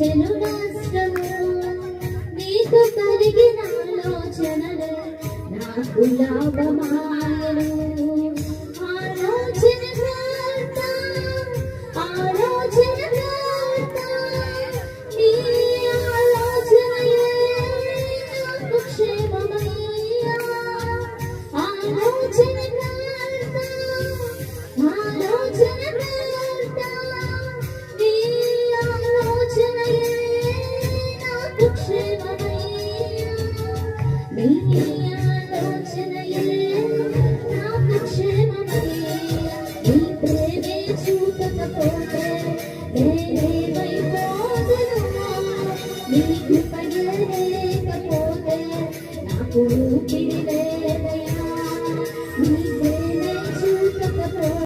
వచ్చెను నష్టము. నీకు కలిగిన ఆలోచనలు నాకు లాభమాయను. ఆలోచనకర్త, ఆలోచనకర్త, నీ ఆలోచనయే నాకు క్షేమమయ్యా. ఆలోచనకర్త, ఆలోచనకర్త, నీ ఆలోచనయే నాకు క్షేమమయ్యా. నీ ఆలోచనయే నాకు క్షేమమయ్యా. నీ ప్రేమే చూపకపోతే